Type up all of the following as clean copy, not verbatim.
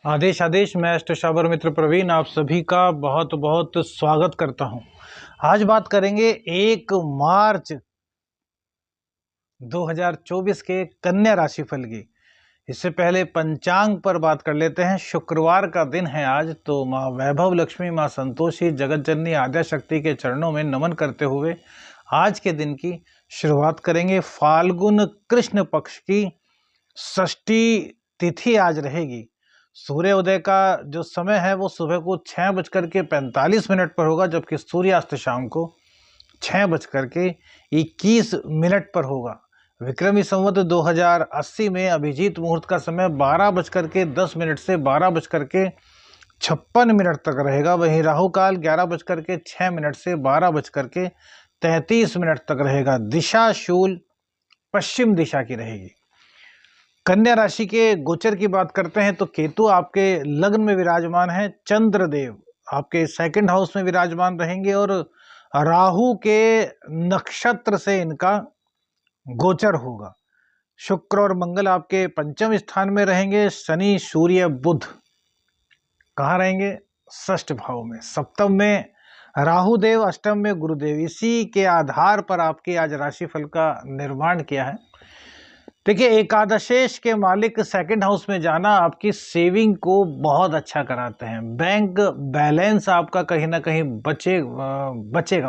आदेश आदेश। मैं अष्टसाबर मित्र प्रवीण आप सभी का बहुत बहुत स्वागत करता हूं। आज बात करेंगे 1 मार्च 2024 के कन्या राशिफल की। इससे पहले पंचांग पर बात कर लेते हैं। शुक्रवार का दिन है आज, तो माँ वैभव लक्ष्मी, माँ संतोषी, जगत जननी आद्या शक्ति के चरणों में नमन करते हुए आज के दिन की शुरुआत करेंगे। फाल्गुन कृष्ण पक्ष की षष्ठी तिथि आज रहेगी। सूर्योदय का जो समय है वो सुबह को 6:45 पर होगा, जबकि सूर्यास्त शाम को 6:21 पर होगा। विक्रमी संवत 2080 में अभिजीत मुहूर्त का समय 12:10 से 12:56 तक रहेगा। वहीं राहु काल 11:06 से 12:33 तक रहेगा। दिशा शूल पश्चिम दिशा की रहेगी। कन्या राशि के गोचर की बात करते हैं तो केतु आपके लग्न में विराजमान है। चंद्रदेव आपके सेकंड हाउस में विराजमान रहेंगे और राहु के नक्षत्र से इनका गोचर होगा। शुक्र और मंगल आपके पंचम स्थान में रहेंगे। शनि, सूर्य, बुध कहाँ रहेंगे? षष्ठ भाव में। सप्तम में राहु देव, अष्टम में गुरुदेव। इसी के आधार पर आपके आज राशिफल का निर्माण किया है। देखिए, एकादशेश के मालिक सेकंड हाउस में जाना आपकी सेविंग को बहुत अच्छा कराते हैं। बैंक बैलेंस आपका कहीं ना कहीं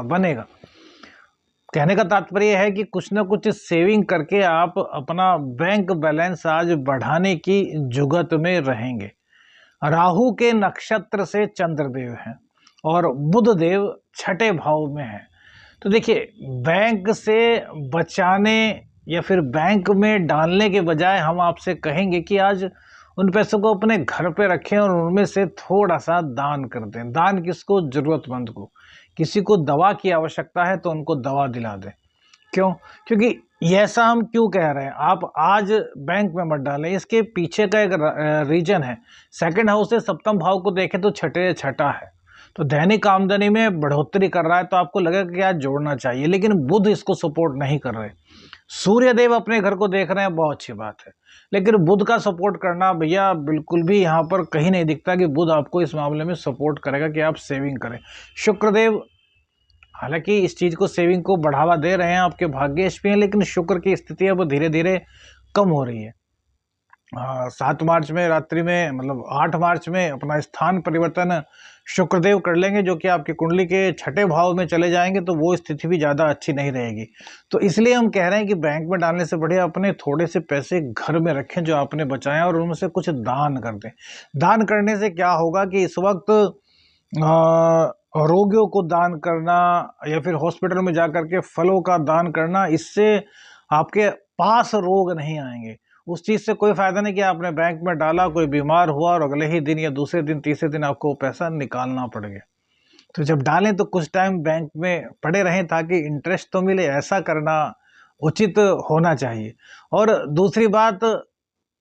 बनेगा। कहने का तात्पर्य है कि कुछ ना कुछ सेविंग करके आप अपना बैंक बैलेंस आज बढ़ाने की जुगत में रहेंगे। राहु के नक्षत्र से चंद्रदेव हैं और बुध देव छठे भाव में हैं। तो देखिए, बैंक से बचाने या फिर बैंक में डालने के बजाय हम आपसे कहेंगे कि आज उन पैसों को अपने घर पे रखें और उनमें से थोड़ा सा दान कर दें। दान किसको? जरूरतमंद को। किसी को दवा की आवश्यकता है तो उनको दवा दिला दें। क्यों? क्योंकि ऐसा हम क्यों कह रहे हैं? आप आज बैंक में मत डालें। इसके पीछे का एक रीजन है। सेकंड हाउस से सप्तम भाव को देखें तो छठा है, तो दैनिक आमदनी में बढ़ोतरी कर रहा है, तो आपको लगेगा कि आज जोड़ना चाहिए, लेकिन बुध इसको सपोर्ट नहीं कर रहे। सूर्यदेव अपने घर को देख रहे हैं, बहुत अच्छी बात है, लेकिन बुध का सपोर्ट करना भैया बिल्कुल भी यहाँ पर कहीं नहीं दिखता कि बुध आपको इस मामले में सपोर्ट करेगा कि आप सेविंग करें। शुक्रदेव हालांकि इस चीज को, सेविंग को बढ़ावा दे रहे हैं, आपके भाग्येश भी हैं, लेकिन शुक्र की स्थिति अब धीरे धीरे कम हो रही है। 7 मार्च में रात्रि में, मतलब 8 मार्च में अपना स्थान परिवर्तन शुक्रदेव कर लेंगे, जो कि आपकी कुंडली के छठे भाव में चले जाएंगे, तो वो स्थिति भी ज़्यादा अच्छी नहीं रहेगी। तो इसलिए हम कह रहे हैं कि बैंक में डालने से बढ़िया अपने थोड़े से पैसे घर में रखें जो आपने बचाएं और उनमें से कुछ दान कर दें। दान करने से क्या होगा कि इस वक्त रोगियों को दान करना या फिर हॉस्पिटल में जाकर के फलों का दान करना, इससे आपके पास रोग नहीं आएंगे। उस चीज़ से कोई फायदा नहीं कि आपने बैंक में डाला, कोई बीमार हुआ और अगले ही दिन या दूसरे दिन तीसरे दिन आपको पैसा निकालना पड़ गया। तो जब डालें तो कुछ टाइम बैंक में पड़े रहें ताकि इंटरेस्ट तो मिले। ऐसा करना उचित होना चाहिए। और दूसरी बात,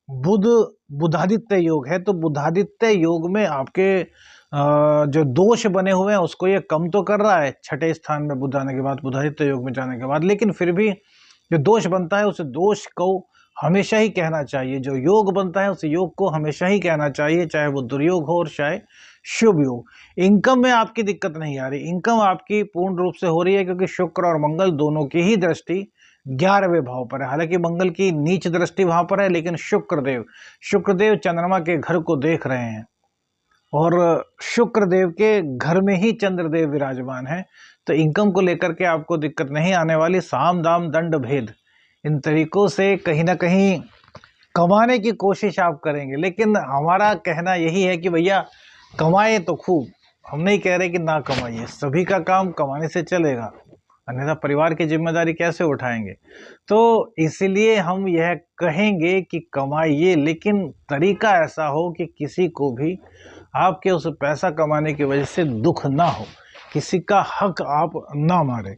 बुधादित्य योग है, तो बुधादित्य योग में आपके जो दोष बने हुए हैं उसको ये कम तो कर रहा है छठे स्थान में बुध आने के बाद, बुधादित्य योग में जाने के बाद, लेकिन फिर भी जो दोष बनता है उस दोष को हमेशा ही कहना चाहिए। जो योग बनता है उस योग को हमेशा ही कहना चाहिए, चाहे वो दुर्योग हो और चाहे शुभ योग। इनकम में आपकी दिक्कत नहीं आ रही, इनकम आपकी पूर्ण रूप से हो रही है, क्योंकि शुक्र और मंगल दोनों की ही दृष्टि 11वें भाव पर है। हालांकि मंगल की नीच दृष्टि वहां पर है, लेकिन शुक्रदेव चंद्रमा के घर को देख रहे हैं और शुक्रदेव के घर में ही चंद्रदेव विराजमान है। तो इनकम को लेकर के आपको दिक्कत नहीं आने वाली। साम दाम दंड भेद, इन तरीकों से कहीं ना कहीं कमाने की कोशिश आप करेंगे, लेकिन हमारा कहना यही है कि भैया कमाए तो खूब। हम नहीं कह रहे कि ना कमाइए, सभी का काम कमाने से चलेगा, अन्यथा परिवार की जिम्मेदारी कैसे उठाएंगे। तो इसलिए हम यह कहेंगे कि कमाइए, लेकिन तरीका ऐसा हो कि किसी को भी आपके उस पैसा कमाने की वजह से दुख ना हो, किसी का हक आप ना मारे।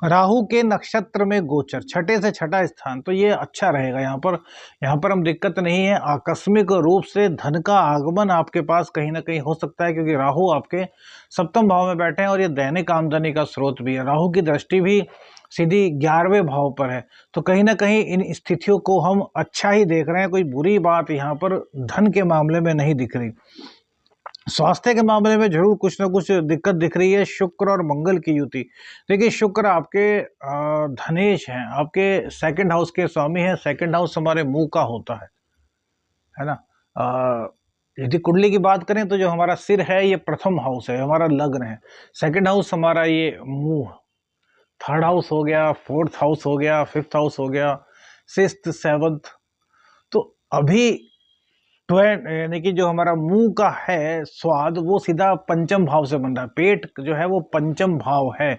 राहु के नक्षत्र में गोचर, छठे से छठा स्थान, तो ये अच्छा रहेगा। यहाँ पर हम दिक्कत नहीं है। आकस्मिक रूप से धन का आगमन आपके पास कहीं ना कहीं हो सकता है, क्योंकि राहु आपके सप्तम भाव में बैठे हैं और ये दैनिक आमदनी का स्रोत भी है। राहु की दृष्टि भी सीधी 11वें भाव पर है, तो कहीं ना कहीं इन स्थितियों को हम अच्छा ही देख रहे हैं। कोई बुरी बात यहाँ पर धन के मामले में नहीं दिख रही। स्वास्थ्य के मामले में जरूर कुछ ना कुछ दिक्कत दिख रही है। शुक्र और मंगल की युति, देखिए शुक्र आपके धनेश हैं, आपके सेकंड हाउस के स्वामी हैं। सेकंड हाउस हमारे मुंह का होता है ना। यदि कुंडली की बात करें तो जो हमारा सिर है ये प्रथम हाउस है, हमारा लग्न है। सेकंड हाउस हमारा ये मुंह, थर्ड हाउस हो गया, फोर्थ हाउस हो गया, फिफ्थ हाउस हो गया, सिक्स्थ, सेवंथ। तो अभी यानी कि जो हमारा मुंह का है स्वाद, वो सीधा पंचम भाव से बन रहा है। पेट जो है वो पंचम भाव है।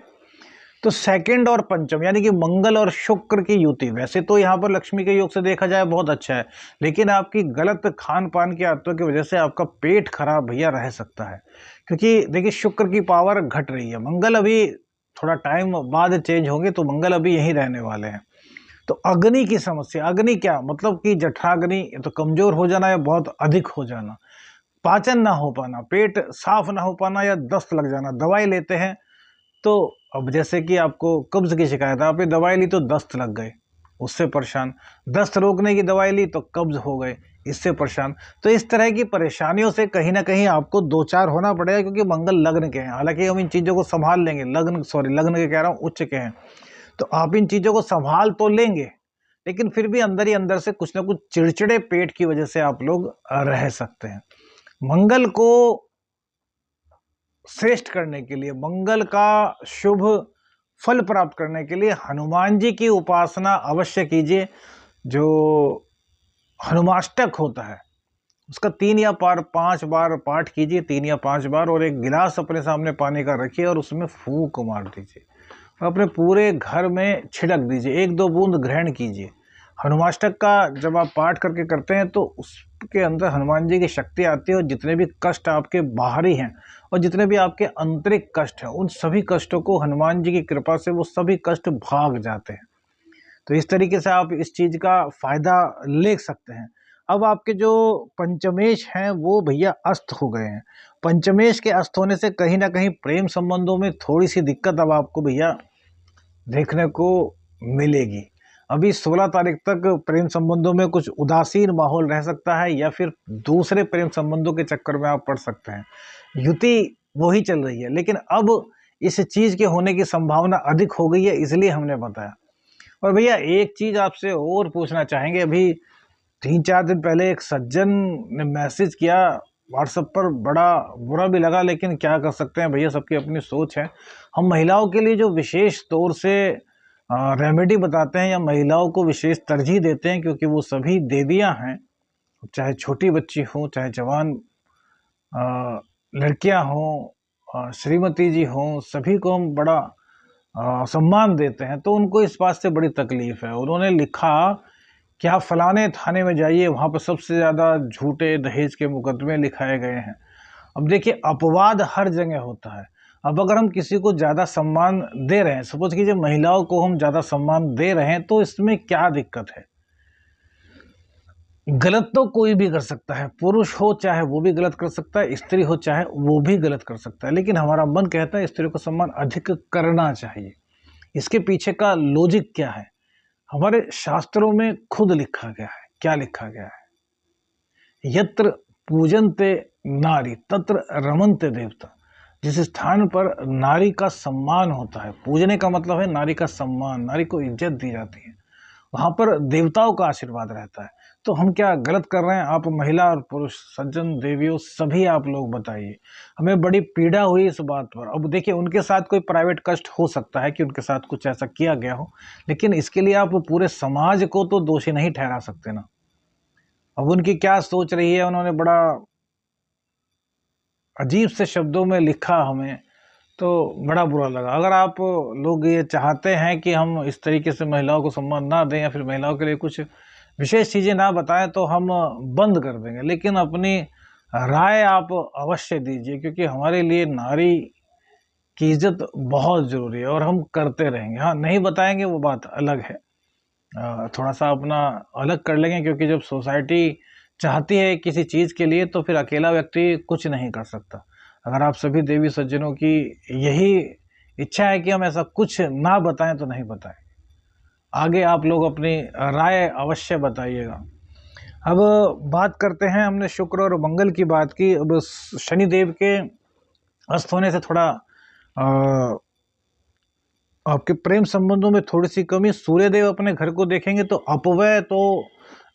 तो सेकंड और पंचम यानी कि मंगल और शुक्र की युति, वैसे तो यहाँ पर लक्ष्मी के योग से देखा जाए बहुत अच्छा है, लेकिन आपकी गलत खान पान की आदतों की वजह से आपका पेट खराब भैया रह सकता है। क्योंकि देखिए शुक्र की पावर घट रही है। मंगल अभी थोड़ा टाइम बाद चेंज होंगे, तो मंगल अभी यहीं रहने वाले हैं। तो अग्नि की समस्या, अग्नि क्या मतलब कि जठराग्नि, तो कमजोर हो जाना या बहुत अधिक हो जाना, पाचन ना हो पाना, पेट साफ ना हो पाना या दस्त लग जाना। दवाई लेते हैं तो अब जैसे कि आपको कब्ज की शिकायत है, आपने दवाई ली तो दस्त लग गए, उससे परेशान। दस्त रोकने की दवाई ली तो कब्ज हो गए, इससे परेशान। तो इस तरह की परेशानियों से कहीं ना कहीं आपको दो चार होना पड़ेगा, क्योंकि मंगल लग्न के हैं। हालांकि हम इन चीज़ों को संभाल लेंगे, लग्न के कह रहा हूँ, उच्च के हैं, तो आप इन चीज़ों को संभाल तो लेंगे, लेकिन फिर भी अंदर ही अंदर से कुछ ना कुछ चिड़चिड़े पेट की वजह से आप लोग रह सकते हैं। मंगल को श्रेष्ठ करने के लिए, मंगल का शुभ फल प्राप्त करने के लिए हनुमान जी की उपासना अवश्य कीजिए। जो हनुमाष्टक होता है उसका 3 या 5 बार पाठ कीजिए, 3 या 5 बार, और एक गिलास अपने सामने पानी का रखिए और उसमें फूंक मार दीजिए और अपने पूरे घर में छिड़क दीजिए। 1-2 बूंद ग्रहण कीजिए। हनुमाष्टक का जब आप पाठ करके करते हैं तो उसके अंदर हनुमान जी की शक्ति आती है, और जितने भी कष्ट आपके बाहरी हैं और जितने भी आपके आंतरिक कष्ट हैं, उन सभी कष्टों को हनुमान जी की कृपा से वो सभी कष्ट भाग जाते हैं। तो इस तरीके से आप इस चीज़ का फायदा ले सकते हैं। अब आपके जो पंचमेश हैं वो भैया अस्त हो गए हैं। पंचमेश के अस्त होने से कहीं ना कहीं प्रेम संबंधों में थोड़ी सी दिक्कत अब आपको भैया देखने को मिलेगी। अभी 16 तारीख तक प्रेम संबंधों में कुछ उदासीन माहौल रह सकता है, या फिर दूसरे प्रेम संबंधों के चक्कर में आप पड़ सकते हैं। युति वही चल रही है, लेकिन अब इस चीज़ के होने की संभावना अधिक हो गई है, इसलिए हमने बताया। और भैया एक चीज़ आपसे और पूछना चाहेंगे। अभी 3-4 दिन पहले एक सज्जन ने मैसेज किया व्हाट्सएप पर, बड़ा बुरा भी लगा, लेकिन क्या कर सकते हैं भैया, सबकी अपनी सोच है। हम महिलाओं के लिए जो विशेष तौर से रेमेडी बताते हैं या महिलाओं को विशेष तरजीह देते हैं, क्योंकि वो सभी देवियां हैं, चाहे छोटी बच्ची हो, चाहे जवान लड़कियां हों, श्रीमती जी हों, सभी को हम बड़ा सम्मान देते हैं। तो उनको इस बात से बड़ी तकलीफ है। उन्होंने लिखा कि आप फलाने थाने में जाइए, वहाँ पर सबसे ज़्यादा झूठे दहेज के मुकदमे लिखाए गए हैं। अब देखिए अपवाद हर जगह होता है। अब अगर हम किसी को ज़्यादा सम्मान दे रहे हैं, सपोज कीजिए महिलाओं को हम ज़्यादा सम्मान दे रहे हैं, तो इसमें क्या दिक्कत है? गलत तो कोई भी कर सकता है, पुरुष हो चाहे वो भी गलत कर सकता है, स्त्री हो चाहे वो भी गलत कर सकता है, लेकिन हमारा मन कहता है स्त्री को सम्मान अधिक करना चाहिए। इसके पीछे का लॉजिक क्या है? हमारे शास्त्रों में खुद लिखा गया है। क्या लिखा गया है? यत्र पूजन्ते नारी तत्र रमन्ते देवता। जिस स्थान पर नारी का सम्मान होता है, पूजने का मतलब है नारी का सम्मान, नारी को इज्जत दी जाती है, वहां पर देवताओं का आशीर्वाद रहता है। तो हम क्या गलत कर रहे हैं? आप महिला और पुरुष, सज्जन देवियों, सभी आप लोग बताइए। हमें बड़ी पीड़ा हुई इस बात पर। अब देखिए उनके साथ कोई प्राइवेट कष्ट हो सकता है कि उनके साथ कुछ ऐसा किया गया हो, लेकिन इसके लिए आप पूरे समाज को तो दोषी नहीं ठहरा सकते ना। अब उनकी क्या सोच रही है, उन्होंने बड़ा अजीब से शब्दों में लिखा हमें, तो बड़ा बुरा लगा। अगर आप लोग ये चाहते हैं कि हम इस तरीके से महिलाओं को सम्मान ना दें या फिर महिलाओं के लिए कुछ विशेष चीज़ें ना बताएं, तो हम बंद कर देंगे। लेकिन अपनी राय आप अवश्य दीजिए, क्योंकि हमारे लिए नारी की इज्जत बहुत ज़रूरी है और हम करते रहेंगे। हाँ, नहीं बताएंगे वो बात अलग है, थोड़ा सा अपना अलग कर लेंगे, क्योंकि जब सोसाइटी चाहती है किसी चीज़ के लिए तो फिर अकेला व्यक्ति कुछ नहीं कर सकता। अगर आप सभी देवी सज्जनों की यही इच्छा है कि हम ऐसा कुछ ना बताएं तो नहीं बताएं। आगे आप लोग अपनी राय अवश्य बताइएगा। अब बात करते हैं, हमने शुक्र और मंगल की बात की, अब शनिदेव के अस्त होने से थोड़ा आपके प्रेम संबंधों में थोड़ी सी कमी। सूर्यदेव अपने घर को देखेंगे तो अपव्यय तो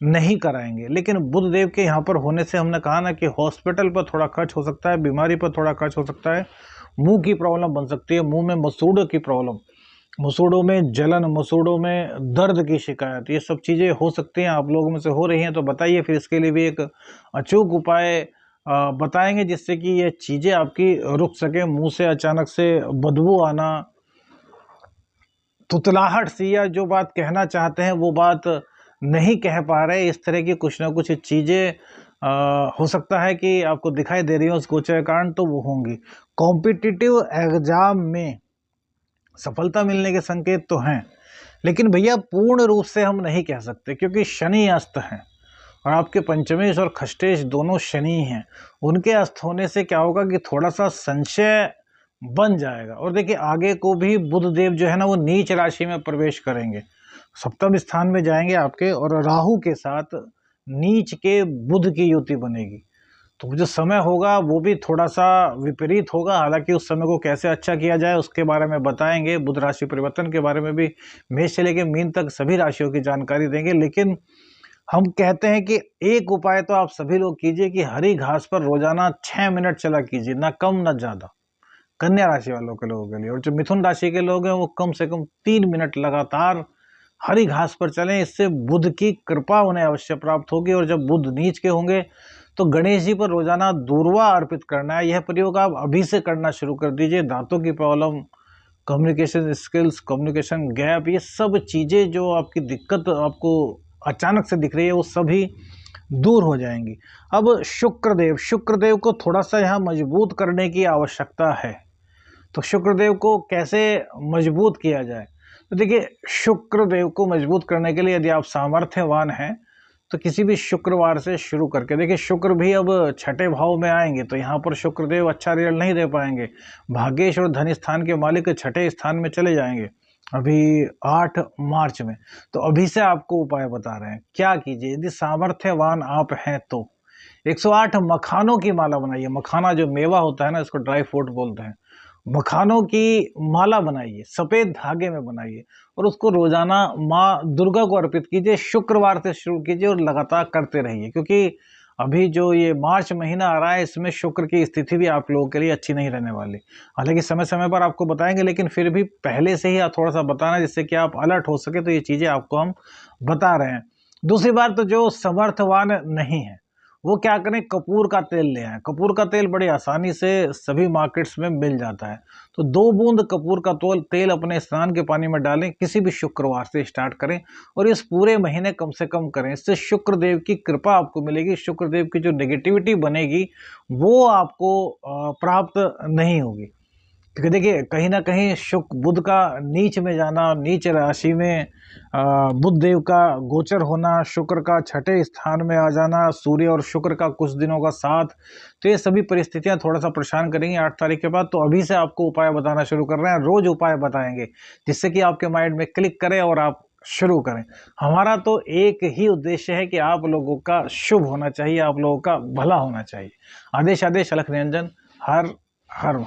नहीं कराएंगे, लेकिन बुध देव के यहाँ पर होने से हमने कहा ना कि हॉस्पिटल पर थोड़ा खर्च हो सकता है, बीमारी पर थोड़ा खर्च हो सकता है, मुंह की प्रॉब्लम बन सकती है, मुंह में मसूड़ों की प्रॉब्लम, मसूड़ों में जलन, मसूड़ों में दर्द की शिकायत, ये सब चीज़ें हो सकती हैं। आप लोगों में से हो रही हैं तो बताइए, फिर इसके लिए भी एक अचूक उपाय बताएंगे जिससे कि ये चीज़ें आपकी रुक सके। मुंह से अचानक से बदबू आना, तुतलाहट सी, या जो बात कहना चाहते हैं वो बात नहीं कह पा रहे, इस तरह की कुछ ना कुछ चीज़ें हो सकता है कि आपको दिखाई दे रही हो उस गोचर के कारण, तो वो होंगी। कॉम्पिटिटिव एग्जाम में सफलता मिलने के संकेत तो हैं, लेकिन भैया पूर्ण रूप से हम नहीं कह सकते, क्योंकि शनि अस्त हैं और आपके पंचमेश और खष्टेश दोनों शनि हैं। उनके अस्त होने से क्या होगा कि थोड़ा सा संशय बन जाएगा। और देखिए आगे को भी बुध देव जो है ना वो नीच राशि में प्रवेश करेंगे, सप्तम स्थान में जाएंगे आपके, और राहु के साथ नीच के बुध की युति बनेगी। तो जो समय होगा वो भी थोड़ा सा विपरीत होगा, हालांकि उस समय को कैसे अच्छा किया जाए उसके बारे में बताएंगे। बुध राशि परिवर्तन के बारे में भी मेष से लेकर मीन तक सभी राशियों की जानकारी देंगे। लेकिन हम कहते हैं कि एक उपाय तो आप सभी लोग कीजिए कि हरी घास पर रोजाना 6 मिनट चला कीजिए, ना कम ना ज्यादा, कन्या राशि वालों के लोगों के लिए। और जो मिथुन राशि के लोग हैं वो कम से कम 3 मिनट लगातार हरी घास पर चलें, इससे बुध की कृपा उन्हें अवश्य प्राप्त होगी। और जब बुध नीच के होंगे तो गणेश जी पर रोजाना दूर्वा अर्पित करना है। यह प्रयोग आप अभी से करना शुरू कर दीजिए। दांतों की problem, communication skills, communication gap, ये सब चीज़ें जो आपकी दिक्कत आपको अचानक से दिख रही है वो सभी दूर हो जाएंगी। अब शुक्रदेव को थोड़ा सा यहाँ मजबूत करने की आवश्यकता है। तो शुक्रदेव को कैसे मजबूत किया जाए? तो देखिए शुक्रदेव को मजबूत करने के लिए यदि आप सामर्थ्यवान हैं तो किसी भी शुक्रवार से शुरू करके देखिए। शुक्र भी अब छठे भाव में आएंगे तो यहाँ पर शुक्रदेव अच्छा रिजल्ट नहीं दे पाएंगे। भाग्येश और धन स्थान के मालिक छठे स्थान में चले जाएंगे अभी 8 मार्च में। तो अभी से आपको उपाय बता रहे हैं क्या कीजिए। यदि सामर्थ्यवान आप हैं तो 108 मखानों की माला बनाइए। मखाना जो मेवा होता है ना, इसको ड्राई फ्रूट बोलते हैं। मखानों की माला बनाइए, सफ़ेद धागे में बनाइए और उसको रोजाना माँ दुर्गा को अर्पित कीजिए। शुक्रवार से शुरू कीजिए और लगातार करते रहिए, क्योंकि अभी जो ये मार्च महीना आ रहा है इसमें शुक्र की स्थिति भी आप लोगों के लिए अच्छी नहीं रहने वाली। हालांकि समय समय पर आपको बताएंगे, लेकिन फिर भी पहले से ही आप थोड़ा सा बताना जिससे कि आप अलर्ट हो सके। तो ये चीज़ें आपको हम बता रहे हैं। दूसरी बात, तो जो समर्थवान नहीं है वो क्या करें, कपूर का तेल ले आए। कपूर का तेल बड़ी आसानी से सभी मार्केट्स में मिल जाता है। तो 2 बूंद कपूर का तेल अपने स्नान के पानी में डालें। किसी भी शुक्रवार से स्टार्ट करें और इस पूरे महीने कम से कम करें। इससे शुक्रदेव की कृपा आपको मिलेगी। शुक्रदेव की जो नेगेटिविटी बनेगी वो आपको प्राप्त नहीं होगी। क्योंकि देखिए कहीं ना कहीं बुध का नीच में जाना, नीच राशि में बुध देव का गोचर होना, शुक्र का छठे स्थान में आ जाना, सूर्य और शुक्र का कुछ दिनों का साथ, तो ये सभी परिस्थितियां थोड़ा सा परेशान करेंगी 8 तारीख के बाद। तो अभी से आपको उपाय बताना शुरू कर रहे हैं, रोज उपाय बताएंगे जिससे कि आपके माइंड में क्लिक करे और आप शुरू करें। हमारा तो एक ही उद्देश्य है कि आप लोगों का शुभ होना चाहिए, आप लोगों का भला होना चाहिए। आदेश अलख निरंजन। हर हर